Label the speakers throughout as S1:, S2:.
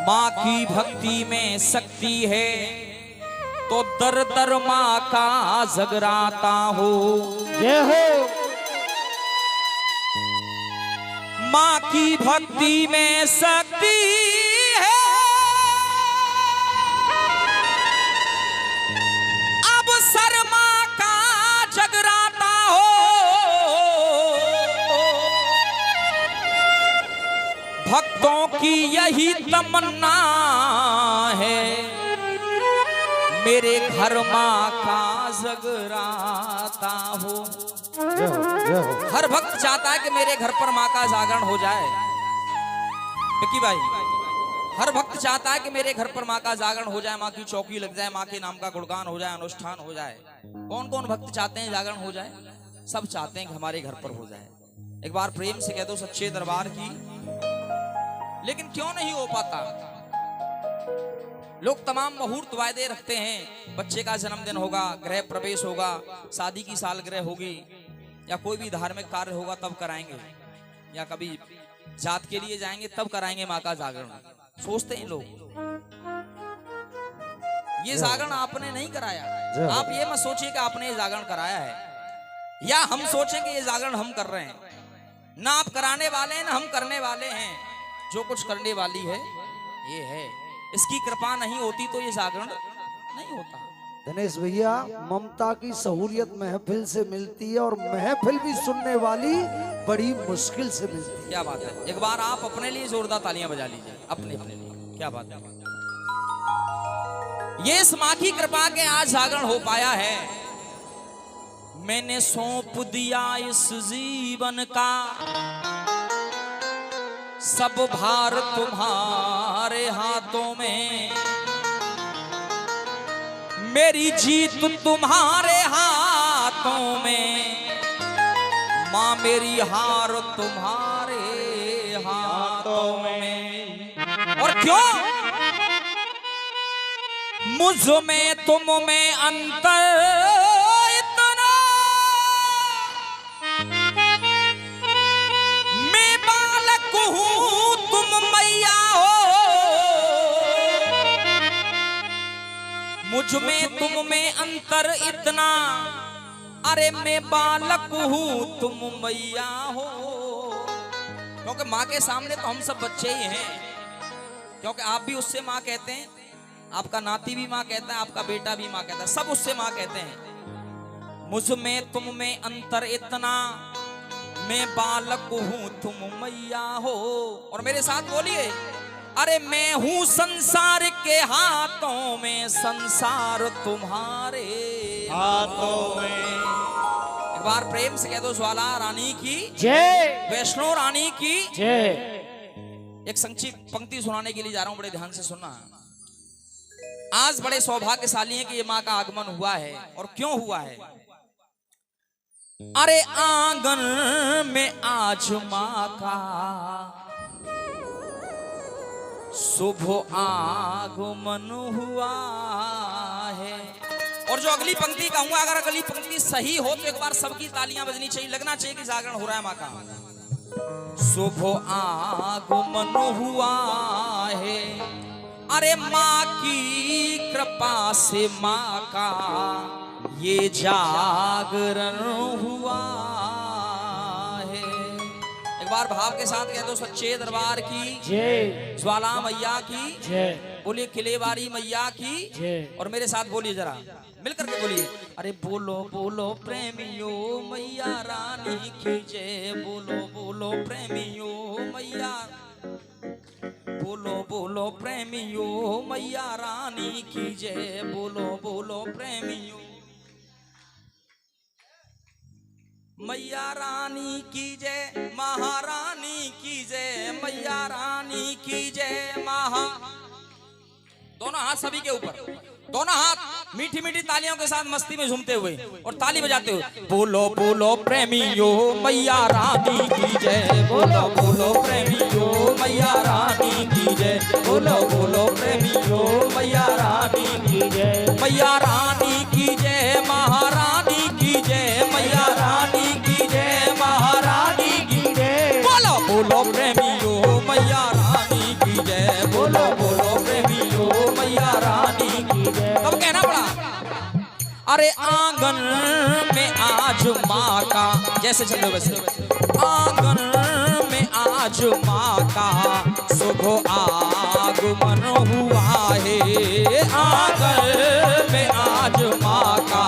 S1: माँ की भक्ति में शक्ति है तो दर दर माँ का जगराता हो।
S2: जय हो।
S1: माँ की भक्ति में शक्ति है, अब शर्मा का जगराता हो। भक्तों की यही तमन्ना है, मेरे घर माँ का जगराता हो। हर भक्त चाहता है कि मेरे घर पर माँ का जागरण हो जाए। विक्की भाई, हर भक्त चाहता है कि मेरे घर पर माँ का जागरण हो जाए, माँ की चौकी लग जाए, माँ के नाम का गुणगान हो जाए, अनुष्ठान हो जाए। कौन कौन भक्त चाहते हैं जागरण हो जाए? सब चाहते हैं कि हमारे घर पर हो जाए। एक बार प्रेम से कह दो सच्चे दरबार की। लेकिन क्यों नहीं हो पाता? लोग तमाम मुहूर्त वायदे रखते हैं, बच्चे का जन्मदिन होगा, गृह प्रवेश होगा, शादी की सालगिरह होगी, या कोई भी धार्मिक कार्य होगा तब कराएंगे, या कभी जात के लिए जाएंगे तब कराएंगे माँ का जागरण। सोचते हैं लोग, ये जागरण आपने नहीं कराया। आप ये मत सोचिए कि आपने ये जागरण कराया है, या हम सोचें कि ये जागरण हम कर रहे हैं। ना आप कराने वाले हैं ना हम करने वाले हैं। जो कुछ करने वाली है ये है। इसकी कृपा नहीं होती तो ये जागरण नहीं होता।
S2: दिनेश भैया, ममता की सहूलियत महफिल से मिलती है और महफिल भी सुनने वाली बड़ी मुश्किल से मिलती है।
S1: क्या बात है। एक बार आप अपने लिए जोरदार तालियां बजा लीजिए, अपने लिए। क्या बात है। ये इस माँ की कृपा के आज जागरण हो पाया है। मैंने सौंप दिया इस जीवन का सब भार तुम्हारे हाथों में, मेरी जीत तुम्हारे हाथों में, माँ मेरी हार तुम्हारे हाथों में। और क्यों? मुझ में तुम में अंतर इतना, मैं बालक हूँ तुम मैया हो। मुझ में तुम में अंतर इतना, अरे मैं बालक हूँ तुम मैया हो। क्योंकि माँ के सामने तो हम सब बच्चे ही हैं, क्योंकि आप भी उससे माँ कहते हैं, आपका नाती भी माँ कहता है, आपका बेटा भी माँ कहता है, सब उससे माँ कहते हैं। मुझ में तुम में अंतर इतना, मैं बालक हूँ तुम मैया हो। और मेरे साथ बोलिए, अरे मैं हूँ संसार के हाथों में, संसार तुम्हारे हाथों में। एक बार प्रेम से कह दो ज्वाला रानी की
S2: जय,
S1: वैष्णो रानी की
S2: जय।
S1: एक संक्षिप्त पंक्ति सुनाने के लिए जा रहा हूं, बड़े ध्यान से सुनना। आज बड़े सौभाग्यशाली हैं कि ये माँ का आगमन हुआ है। और क्यों हुआ है? अरे आंगन में आज माँ का शुभ आगमन हुआ है। और जो अगली पंक्ति कहूंगा, अगर अगली पंक्ति सही हो तो एक बार सबकी तालियां बजनी चाहिए, लगना चाहिए कि जागरण हो रहा है माँ का। शुभ आगमन हुआ है, अरे माँ की कृपा से माँ का ये जागरण हुआ है। एक बार भाव के साथ कह दो सच्चे दरबार की
S2: जय,
S1: ज्वाला मैया की
S2: जय,
S1: बोलिए, किलेवारी मैया की
S2: जय।
S1: और मेरे साथ बोलिए, जरा मिलकर के बोलिए, अरे बोलो बोलो प्रेमियों मैया रानी की जय। बोलो बोलो प्रेमियों मैया, बोलो बोलो प्रेमियों मैया रानी की जय। बोलो बोलो प्रेमियों मैया रानी की जय, महारानी की जय, मैया रानी की जय। दोनों हाथ सभी के ऊपर, दोनों हाथ मीठी मीठी तालियों के साथ मस्ती में झूमते हुए और ताली बजाते हुए, बोलो बोलो प्रेमियों मैया रानी की जय। बोलो बोलो प्रेमियों मैया रानी की जय। बोलो बोलो प्रेमियों मैया रानी की जय। मैया रानी की जय, महारानी की जय, मैया रानी की जय, महारानी की जय। बोलो बोलो प्रेमियों मैया रानी की जय। बोलो बोलो अरे आंगन में आज माँ का, जैसे चल रहे वैसे, आंगन में आज माँ का शुभ आगमन हुआ है। आंगन में आज माँ का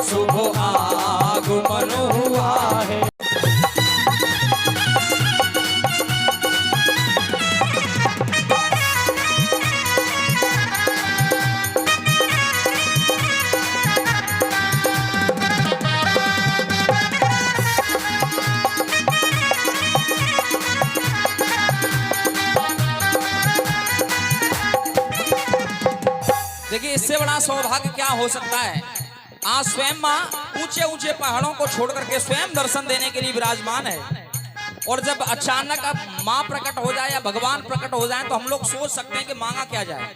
S1: शुभ आगमन हुआ है। देखिए इससे बड़ा सौभाग्य क्या हो सकता है। आज स्वयं माँ ऊंचे ऊंचे पहाड़ों को छोड़ करके स्वयं दर्शन देने के लिए विराजमान है। और जब अचानक अब माँ प्रकट हो जाए या भगवान प्रकट हो जाए तो हम लोग सोच सकते हैं कि मांगा क्या जाए।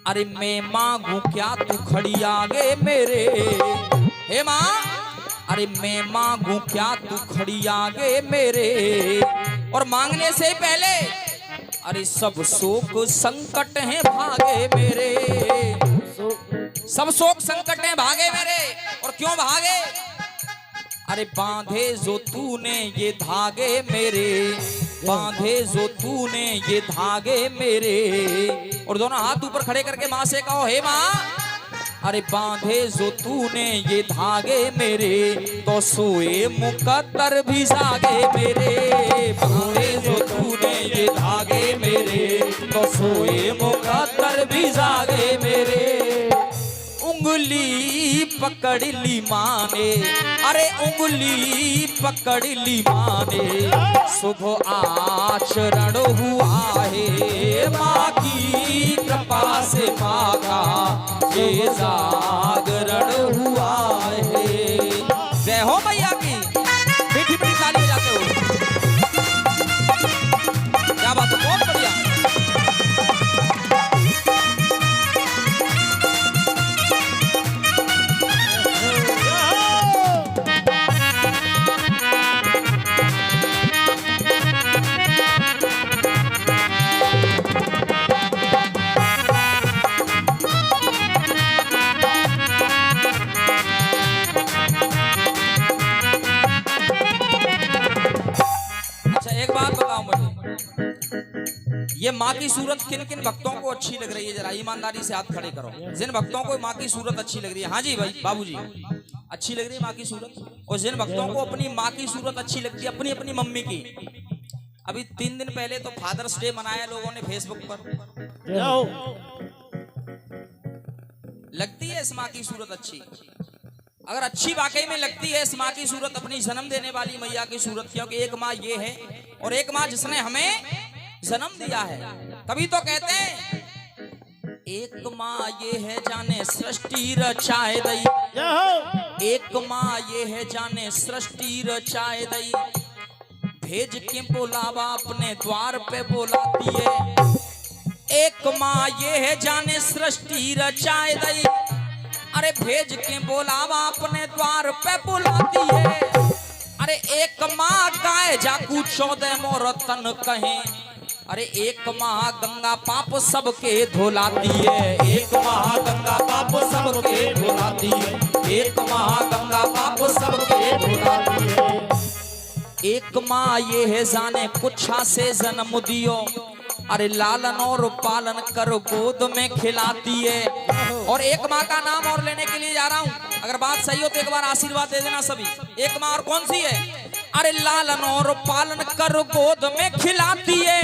S1: अरे मैं मांगू क्या तू खड़ी आगे मेरे, हे माँ, अरे मैं मांगू क्या तू खड़ी आगे मेरे। और मांगने से पहले अरे सब शोक संकट हैं भागे मेरे, सब शोक संकट हैं भागे मेरे। और क्यों भागे? अरे बांधे जो तूने ये धागे मेरे, बांधे जो तूने ये धागे मेरे। और दोनों हाथ ऊपर खड़े करके माँ से कहो, हे माँ, अरे बांधे जो तूने ये धागे मेरे, तो सोए मुकद्दर भी जागे मेरे। बांधे जो तूने ये धागे मेरे, तो सोए मुकद्दर भी जागे मेरे। उंगली पकड़ ली माँ ने, अरे उंगली पकड़ ली माँ ने, शुभ आचरण हुआ है। माँ की कृपा से माँ का ये जागरण हुआ है। जय हो मैया की, मीठी मीठी ताली बजाते हो। क्या बात है, बहुत बढ़िया। ये माँ की सूरत किन किन भक्तों को अच्छी लग रही है? जरा ईमानदारी से हाथ खड़े करो। जिन भक्तों को माँ की सूरत अच्छी लग रही है, हाँ जी भाई बाबूजी, अच्छी लग रही है माँ की सूरत। और जिन भक्तों को अपनी माँ की सूरत अच्छी लगती है, अपनी अपनी मम्मी की। अभी 3 दिन पहले तो फादर्स डे मनाया लोगों ने फेसबुक पर। लगती है इस माँ की सूरत अच्छी? अगर अच्छी वाकई में लगती है इस माँ की सूरत, अपनी जन्म देने वाली मैया की सूरत, क्योंकि एक माँ ये है और एक माँ जिसने हमें जन्म दिया है। तभी तो कहते हैं एक माँ ये है जाने सृष्टि रचाए दई, एक माँ ये है जाने सृष्टि रचाए दई, भेज के बोलावा अपने द्वार पे बुलाती है। एक माँ ये है जाने सृष्टि रचाए दई, अरे भेज के बोलावा अपने द्वार पे बुलाती है। अरे एक माँ गाय जाकू 14 मोर तन कहे, अरे एक माँ गंगा पाप सबके धोलाती है। एक माँ गंगा पाप सबके धोलाती है, एक माँ गंगा पाप सबके धोलाती है। एक माँ ये है जाने कुछा से जन्म दियो, अरे लालन और पालन कर गोद में खिलाती है। और एक माँ का नाम और लेने के लिए जा रहा हूँ, अगर बात सही हो तो एक बार आशीर्वाद दे देना सभी। एक माँ और कौन सी है? अरे लालन और पालन कर गोद में खिलाती है।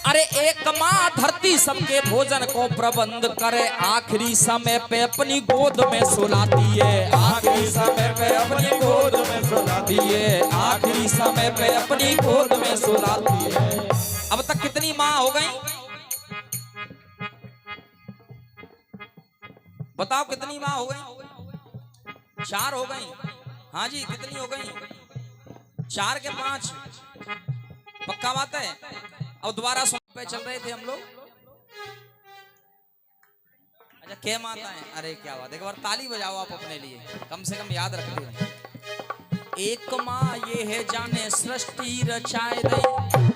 S1: अरे एक माँ धरती सबके भोजन को प्रबंध करे, आखिरी समय पे अपनी गोद में सुलाती है। आखिरी समय पे अपनी गोद में सुलाती है, आखिरी समय पे अपनी गोद में सुलाती है। अब तक कितनी माँ हो गई बताओ? कितनी माँ हो गई? 4 हो गई। हाँ जी, कितनी हो गई? 4 के 5। पक्का बात है? और दोबारा सुन पे चल रहे थे हम लोग। अच्छा, क्या माता है? अरे क्या बात, एक बार ताली बजाओ आप अपने लिए, कम से कम याद रखते हो। एक माँ ये है जाने सृष्टि रचाए दई,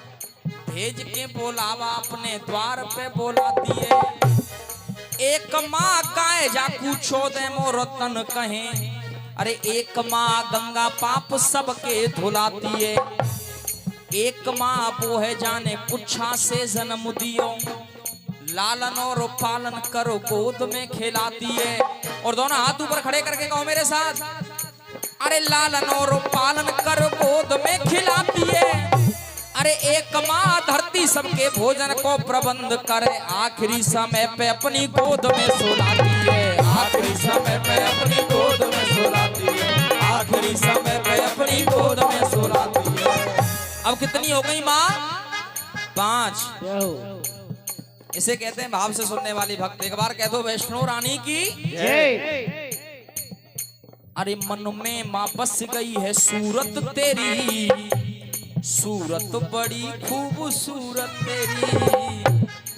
S1: भेज के बोलावा अपने द्वार पे बोलाती है। एक माँ काय जा पूछो दे मोर तन कहे, अरे एक माँ गंगा पाप सबके धुलाती है, एक माँ वो है जाने कुछा से जन्म दियो, लालन और पालन करो गोद में खिलाती है। और दोनों हाथ ऊपर खड़े करके कहो मेरे साथ, अरे लालन और पालन करो गोद में खिलाती है, अरे एक माँ धरती सबके भोजन को प्रबंध करे, आखिरी समय पे अपनी गोद में सुलाती है, आखिरी समय पे अपनी गोद में सुलाती है, आखिरी समय पे अपनी गोद में सुलाती है। अब कितनी हो गई माँ? 5। इसे कहते हैं भाव से सुनने वाली भक्त। एक बार कह दो वैष्णो रानी की जय। अरे मन में माँ बस गई है सूरत तेरी, सूरत बड़ी खूबसूरत तेरी।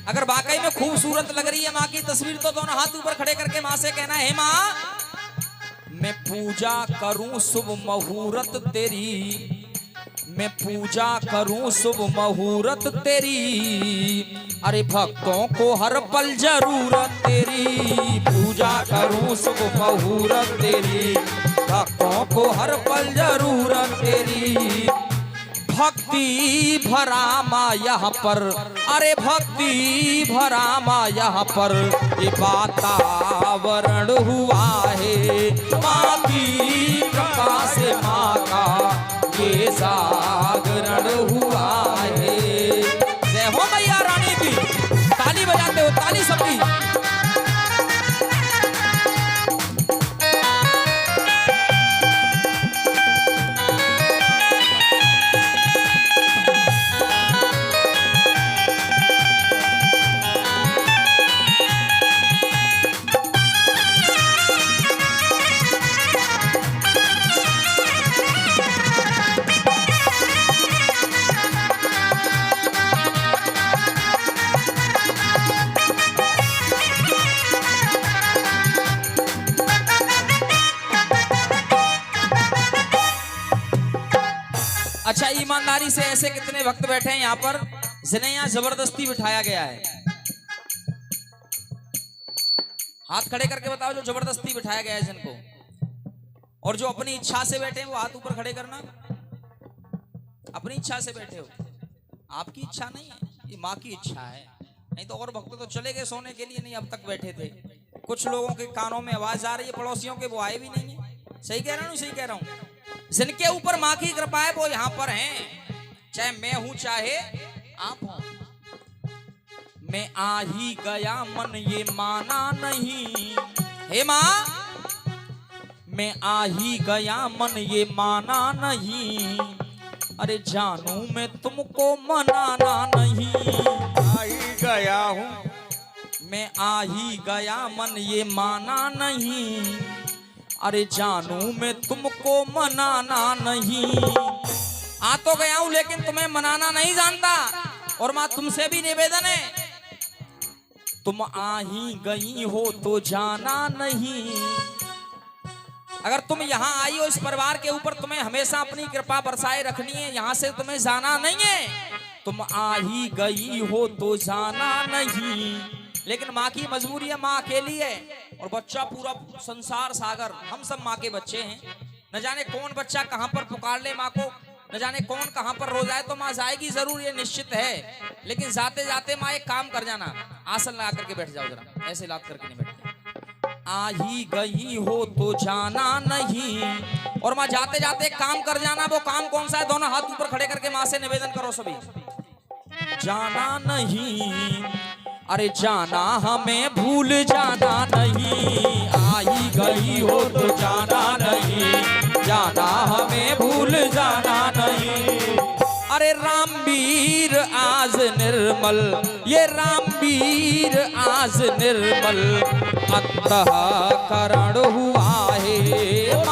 S1: अगर वाकई में खूबसूरत लग रही है माँ की तस्वीर तो दोनों हाथ ऊपर खड़े करके माँ से कहना है, माँ मैं पूजा करूं शुभ मुहूर्त तेरी, मैं पूजा करूं शुभ मुहूर्त तेरी, अरे भक्तों को हर पल जरूरत तेरी, पूजा करूं शुभ मुहूर्त तेरी, भक्तों को हर पल जरूरत तेरी। भक्ति भरा माँ यहाँ पर, अरे भक्ति भरा माँ यहाँ पर ये वातावरण हुआ है, माँ की कृपा से माँ का ये जागरण हुआ है। जय हो मैया रानी की। ताली बजाते हो, ताली सबकी। अच्छा, ईमानदारी से ऐसे कितने भक्त बैठे हैं यहाँ पर जिन्हें यहाँ जबरदस्ती बिठाया गया है? हाथ खड़े करके बताओ जो जबरदस्ती बिठाया गया है जिनको। और जो अपनी इच्छा से बैठे हैं वो हाथ ऊपर खड़े करना। अपनी इच्छा से बैठे हो, आपकी इच्छा नहीं है, ये माँ की इच्छा है। नहीं तो और भक्त तो चले गए सोने के लिए, नहीं अब तक बैठे थे। कुछ लोगों के कानों में आवाज आ रही है पड़ोसियों के, वो आए भी नहीं है। सही कह रहा हूँ, सही कह रहा हूँ। जिनके ऊपर माँ की कृपा है वो यहाँ पर हैं, चाहे मैं हूं चाहे आप हो। मैं आ ही गया मन ये माना नहीं, हे माँ मैं आ ही गया मन ये माना नहीं, अरे जानू मैं तुमको मनाना नहीं।
S3: आ ही गया हूँ,
S1: मैं आ ही गया मन ये माना नहीं, अरे जानू मैं तुमको मनाना नहीं। आ तो गया हूं लेकिन तुम्हें मनाना नहीं जानता। और मां तुमसे भी निवेदन है, तुम आ ही गई हो तो जाना नहीं। अगर तुम यहाँ आई हो इस परिवार के ऊपर, तुम्हें हमेशा अपनी कृपा बरसाए रखनी है, यहाँ से तुम्हें जाना नहीं है। तुम आ ही गई हो तो जाना नहीं। लेकिन माँ की मजबूरी है, माँ अकेली है और बच्चा पूरा संसार सागर। हम सब माँ के बच्चे हैं। न जाने कौन बच्चा कहाँ पर पुकार ले माँ को, न जाने कौन कहाँ पर रो जाए, तो माँ जाएगी जरूर, ये निश्चित है। लेकिन जाते जाते माँ एक काम कर जाना, आसन लगा करके बैठ जाओ जरा, ऐसे लात करके नहीं बैठते। आ ही गई हो तो जाना नहीं। और माँ जाते जाते एक काम कर जाना। वो काम कौन सा है? दोनों हाथ ऊपर खड़े करके माँ से निवेदन करो सभी। जाना नहीं, अरे जाना हमें भूल जाना नहीं। आई गई हो तो जाना नहीं, जाना हमें भूल जाना नहीं। अरे रामवीर आज निर्मल, ये रामवीर आज निर्मल अंतःकरण हुआ है।